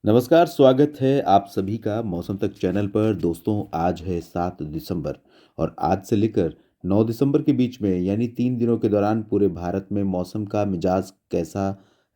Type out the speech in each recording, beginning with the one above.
नमस्कार, स्वागत है आप सभी का मौसम तक चैनल पर। दोस्तों, आज है 7 दिसंबर और आज से लेकर 9 दिसंबर के बीच में यानी 3 दिनों के दौरान पूरे भारत में मौसम का मिजाज कैसा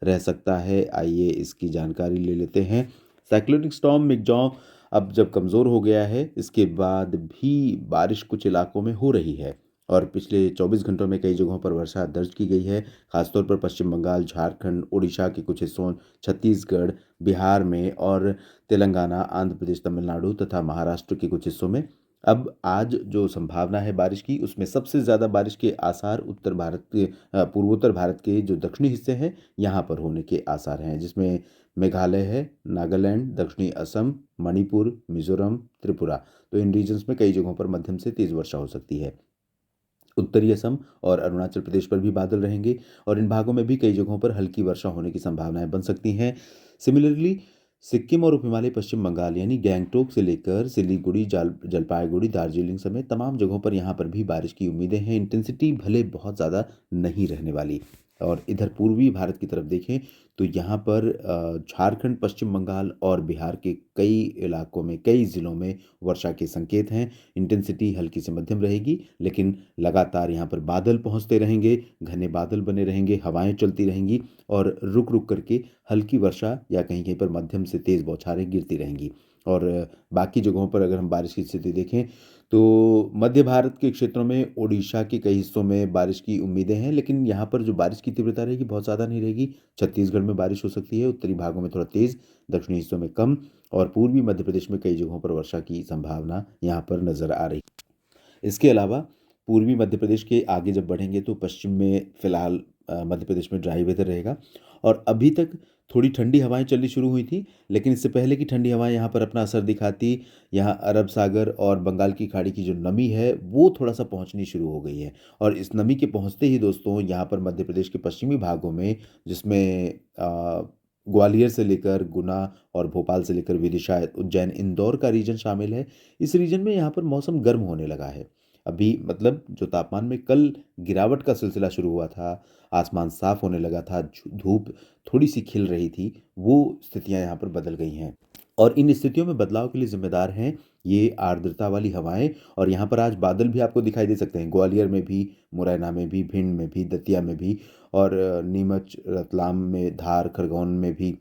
रह सकता है, आइए इसकी जानकारी ले लेते हैं। साइक्लोनिक स्टॉर्म मिगजॉ अब जब कमज़ोर हो गया है, इसके बाद भी बारिश कुछ इलाकों में हो रही है और पिछले 24 घंटों में कई जगहों पर वर्षा दर्ज की गई है। खासतौर पर पश्चिम बंगाल, झारखंड, उड़ीसा के कुछ हिस्सों, छत्तीसगढ़, बिहार में और तेलंगाना, आंध्र प्रदेश, तमिलनाडु तथा महाराष्ट्र के कुछ हिस्सों में। अब आज जो संभावना है बारिश की, उसमें सबसे ज़्यादा बारिश के आसार उत्तर भारत के पूर्वोत्तर भारत के जो दक्षिणी हिस्से हैं, यहाँ पर होने के आसार हैं, जिसमें मेघालय है, नागालैंड, दक्षिणी असम, मणिपुर, मिज़ोरम, त्रिपुरा। तो इन रीजन्स में कई जगहों पर मध्यम से तेज़ वर्षा हो सकती है। उत्तरी असम और अरुणाचल प्रदेश पर भी बादल रहेंगे और इन भागों में भी कई जगहों पर हल्की वर्षा होने की संभावनाएं बन सकती हैं। सिमिलरली सिक्किम और उप हिमालय पश्चिम बंगाल यानी गैंगटोक से लेकर सिलीगुड़ी, जलपाईगुड़ी, दार्जिलिंग समेत तमाम जगहों पर यहाँ पर भी बारिश की उम्मीदें हैं। इंटेंसिटी भले बहुत ज़्यादा नहीं रहने वाली। और इधर पूर्वी भारत की तरफ देखें तो यहाँ पर झारखंड, पश्चिम बंगाल और बिहार के कई इलाकों में, कई ज़िलों में वर्षा के संकेत हैं। इंटेंसिटी हल्की से मध्यम रहेगी, लेकिन लगातार यहाँ पर बादल पहुँचते रहेंगे, घने बादल बने रहेंगे, हवाएं चलती रहेंगी और रुक रुक करके हल्की वर्षा या कहीं कहीं पर मध्यम से तेज़ बौछारें गिरती रहेंगी। और बाकी जगहों पर अगर हम बारिश की स्थिति देखें तो मध्य भारत के क्षेत्रों में, उड़ीसा के कई हिस्सों में बारिश की उम्मीदें हैं, लेकिन यहाँ पर जो बारिश की तीव्रता रहेगी बहुत ज़्यादा नहीं रहेगी। छत्तीसगढ़ में बारिश हो सकती है, उत्तरी भागों में थोड़ा तेज़, दक्षिणी हिस्सों में कम और पूर्वी मध्य प्रदेश में कई जगहों पर वर्षा की संभावना यहाँ पर नज़र आ रही है। इसके अलावा पूर्वी मध्य प्रदेश के आगे जब बढ़ेंगे तो पश्चिम में फिलहाल मध्य प्रदेश में ड्राई वेदर रहेगा और अभी तक थोड़ी ठंडी हवाएं चलनी शुरू हुई थी, लेकिन इससे पहले की ठंडी हवाएं यहाँ पर अपना असर दिखाती, यहाँ अरब सागर और बंगाल की खाड़ी की जो नमी है वो थोड़ा सा पहुँचनी शुरू हो गई है। और इस नमी के पहुँचते ही दोस्तों यहाँ पर मध्य प्रदेश के पश्चिमी भागों में, जिसमें ग्वालियर से लेकर गुना और भोपाल से लेकर विदिशा, उज्जैन, इंदौर का रीजन शामिल है। इस रीजन में यहाँ पर मौसम गर्म होने लगा है। अभी मतलब जो तापमान में कल गिरावट का सिलसिला शुरू हुआ था, आसमान साफ होने लगा था, धूप थोड़ी सी खिल रही थी, वो स्थितियां यहाँ पर बदल गई हैं। और इन स्थितियों में बदलाव के लिए जिम्मेदार हैं ये आर्द्रता वाली हवाएं। और यहाँ पर आज बादल भी आपको दिखाई दे सकते हैं, ग्वालियर में भी, मुरैना में भी, भिंड में भी, दतिया में भी और नीमच, रतलाम में, धार, खरगोन में भी,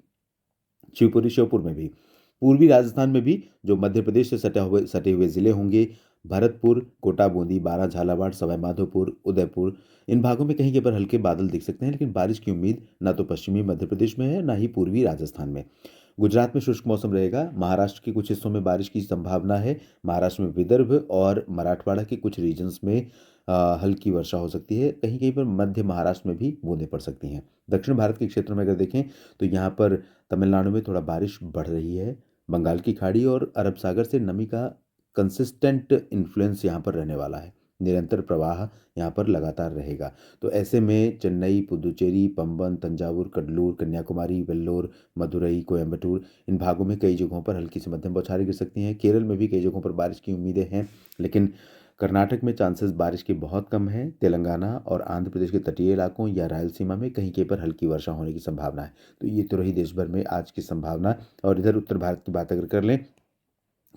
शिवपुरी, श्योपुर में भी। पूर्वी राजस्थान में भी जो मध्य प्रदेश से सटे हुए ज़िले होंगे, भरतपुर, कोटा, बूंदी, बारां, झालावाड़, सवाई माधोपुर, उदयपुर, इन भागों में कहीं कहीं पर हल्के बादल दिख सकते हैं, लेकिन बारिश की उम्मीद ना तो पश्चिमी मध्य प्रदेश में है, ना ही पूर्वी राजस्थान में। गुजरात में शुष्क मौसम रहेगा, महाराष्ट्र के कुछ हिस्सों में बारिश की संभावना है। महाराष्ट्र में विदर्भ और मराठवाड़ा के कुछ रीजन्स में हल्की वर्षा हो सकती है, कहीं कहीं पर मध्य महाराष्ट्र में भी बूंदें पड़ सकती हैं। दक्षिण भारत के क्षेत्रों में अगर देखें तो यहाँ पर तमिलनाडु में थोड़ा बारिश बढ़ रही है। बंगाल की खाड़ी और अरब सागर से नमी का कंसिस्टेंट इन्फ्लुएंस यहाँ पर रहने वाला है। निरंतर प्रवाह यहाँ पर लगातार रहेगा। तो ऐसे में चेन्नई, पुदुचेरी, पंबन, तंजावुर, कडलूर, कन्याकुमारी, वेल्लोर, मदुरई, कोयम्बटूर, इन भागों में कई जगहों पर हल्की से मध्यम बौछारें गिर सकती हैं। केरल में भी कई जगहों पर बारिश की उम्मीदें हैं, लेकिन कर्नाटक में चांसेस बारिश के बहुत कम हैं। तेलंगाना और आंध्र प्रदेश के तटीय इलाकों या रायलसीमा में कहीं कहीं पर हल्की वर्षा होने की संभावना है। तो ये तो रही देश भर में आज की संभावना। और इधर उत्तर भारत की बात अगर कर लें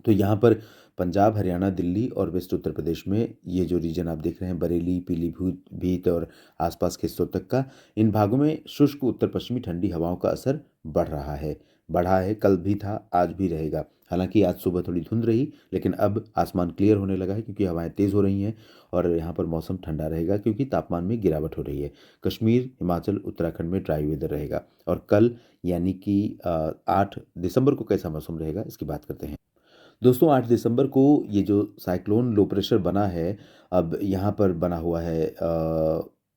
तो यहाँ पर पंजाब, हरियाणा, दिल्ली और वेस्ट उत्तर प्रदेश में ये जो रीजन आप देख रहे हैं, बरेली, पीलीभीत भीत और आसपास के हिस्सों तक का, इन भागों में शुष्क उत्तर पश्चिमी ठंडी हवाओं का असर बढ़ रहा है, बढ़ा है, कल भी था, आज भी रहेगा। हालांकि आज सुबह थोड़ी धुंध रही, लेकिन अब आसमान क्लियर होने लगा है क्योंकि हवाएं तेज़ हो रही हैं और यहाँ पर मौसम ठंडा रहेगा क्योंकि तापमान में गिरावट हो रही है। कश्मीर, हिमाचल, उत्तराखंड में ड्राई वेदर रहेगा। और कल यानी कि 8 दिसंबर को कैसा मौसम रहेगा, इसकी बात करते हैं। दोस्तों, 8 दिसंबर को ये जो साइक्लोन लो प्रेशर बना है, अब यहाँ पर बना हुआ है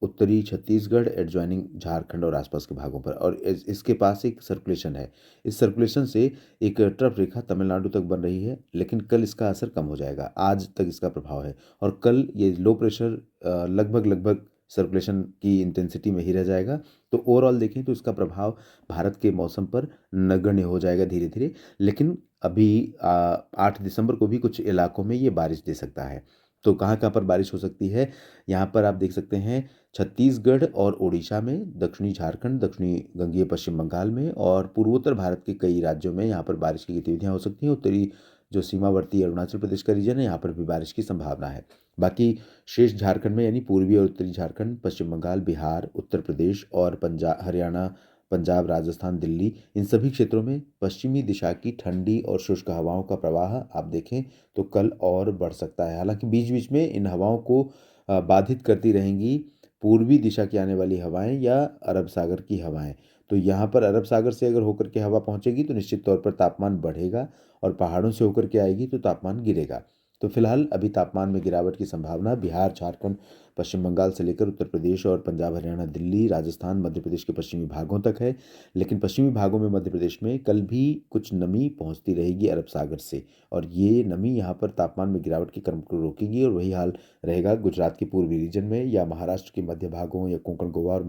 उत्तरी छत्तीसगढ़ एडजॉइनिंग झारखंड और आसपास के भागों पर, और इसके पास एक सर्कुलेशन है। इस सर्कुलेशन से एक ट्रफ रेखा तमिलनाडु तक बन रही है, लेकिन कल इसका असर कम हो जाएगा, आज तक इसका प्रभाव है। और कल ये लो प्रेशर लगभग लगभग सर्कुलेशन की इंटेंसिटी में ही रह जाएगा। तो ओवरऑल देखें तो इसका प्रभाव भारत के मौसम पर नगण्य हो जाएगा धीरे धीरे। लेकिन अभी 8 दिसंबर को भी कुछ इलाकों में ये बारिश दे सकता है। तो कहाँ-कहाँ पर बारिश हो सकती है? यहाँ पर आप देख सकते हैं छत्तीसगढ़ और ओडिशा में, दक्षिणी झारखंड, दक्षिणी वंगीय पश्चिम बंगाल में और पूर्वोत्तर भारत के कई राज्यों में यहाँ पर बारिश की गतिविधियाँ हो सकती हैं। उत्तरी जो सीमावर्ती अरुणाचल प्रदेश का रीजन है, यहाँ पर भी बारिश की संभावना है। बाकी शेष झारखंड में यानी पूर्वी और उत्तरी झारखंड, पश्चिम बंगाल, बिहार, उत्तर प्रदेश और हरियाणा, पंजाब, राजस्थान, दिल्ली, इन सभी क्षेत्रों में पश्चिमी दिशा की ठंडी और शुष्क हवाओं का प्रवाह आप देखें तो कल और बढ़ सकता है। हालाँकि बीच-बीच में इन हवाओं को बाधित करती रहेंगी पूर्वी दिशा की आने वाली हवाएँ या अरब सागर की हवाएँ। तो यहाँ पर अरब सागर से अगर होकर के हवा पहुँचेगी तो निश्चित तौर पर तापमान बढ़ेगा और पहाड़ों से होकर के आएगी तो तापमान गिरेगा। तो फिलहाल अभी तापमान में गिरावट की संभावना बिहार, झारखंड, पश्चिम बंगाल से लेकर उत्तर प्रदेश और पंजाब, हरियाणा, दिल्ली, राजस्थान, मध्य प्रदेश के पश्चिमी भागों तक है। लेकिन पश्चिमी भागों में मध्य प्रदेश में कल भी कुछ नमी पहुँचती रहेगी अरब सागर से और ये नमी यहाँ पर तापमान में गिरावट के क्रम को रोकेगी और वही हाल रहेगा गुजरात के पूर्वी रीजन में या महाराष्ट्र के मध्य भागों या कोंकण, गोवा और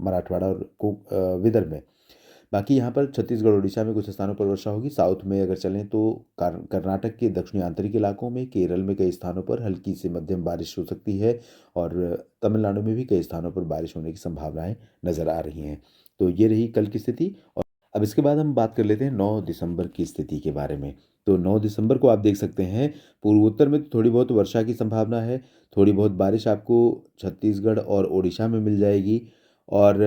मराठवाड़ा और विदर्भ में। बाकी यहाँ पर छत्तीसगढ़, उड़ीसा में कुछ स्थानों पर वर्षा होगी। साउथ में अगर चलें तो कर्नाटक के दक्षिणी आंतरिक इलाकों में, केरल में कई स्थानों पर हल्की से मध्यम बारिश हो सकती है और तमिलनाडु में भी कई स्थानों पर बारिश होने की संभावनाएं नज़र आ रही हैं। तो ये रही कल की स्थिति। और अब इसके बाद हम बात कर लेते हैं 9 दिसंबर की स्थिति के बारे में। तो 9 दिसंबर को आप देख सकते हैं पूर्वोत्तर में तो थोड़ी बहुत वर्षा की संभावना है। थोड़ी बहुत बारिश आपको छत्तीसगढ़ और ओडिशा में मिल जाएगी और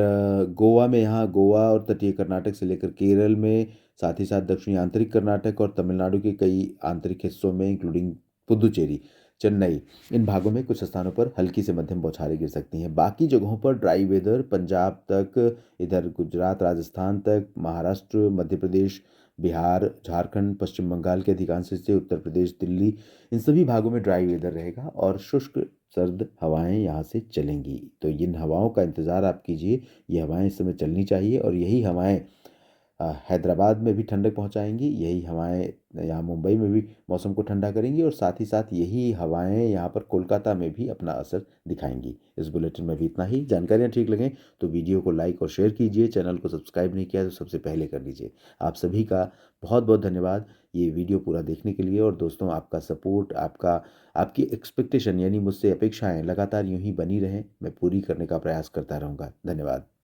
गोवा में, यहाँ गोवा और तटीय कर्नाटक से लेकर केरल में, साथ ही साथ दक्षिणी आंतरिक कर्नाटक और तमिलनाडु के कई आंतरिक हिस्सों में इंक्लूडिंग पुदुचेरी, चेन्नई, इन भागों में कुछ स्थानों पर हल्की से मध्यम बौछारें गिर सकती हैं। बाकी जगहों पर ड्राई वेदर, पंजाब तक, इधर गुजरात, राजस्थान तक, महाराष्ट्र, मध्य प्रदेश, बिहार, झारखंड, पश्चिम बंगाल के अधिकांश हिस्से, उत्तर प्रदेश, दिल्ली, इन सभी भागों में ड्राई वेदर रहेगा और शुष्क सर्द हवाएं यहाँ से चलेंगी। तो इन हवाओं का इंतज़ार आप कीजिए। ये हवाएं इस समय चलनी चाहिए और यही हवाएं हैदराबाद में भी ठंडक पहुंचाएंगी। यही हवाएं यहाँ मुंबई में भी मौसम को ठंडा करेंगी और साथ ही साथ यही हवाएं यहाँ पर कोलकाता में भी अपना असर दिखाएंगी। इस बुलेटिन में भी इतना ही। जानकारियाँ ठीक लगें तो वीडियो को लाइक और शेयर कीजिए। चैनल को सब्सक्राइब नहीं किया तो सबसे पहले कर लीजिए। आप सभी का बहुत बहुत धन्यवाद ये वीडियो पूरा देखने के लिए। और दोस्तों, आपका सपोर्ट, आपकी एक्सपेक्टेशन यानी मुझसे अपेक्षाएं लगातार यूं ही बनी रहें। मैं पूरी करने का प्रयास करता रहूँगा। धन्यवाद।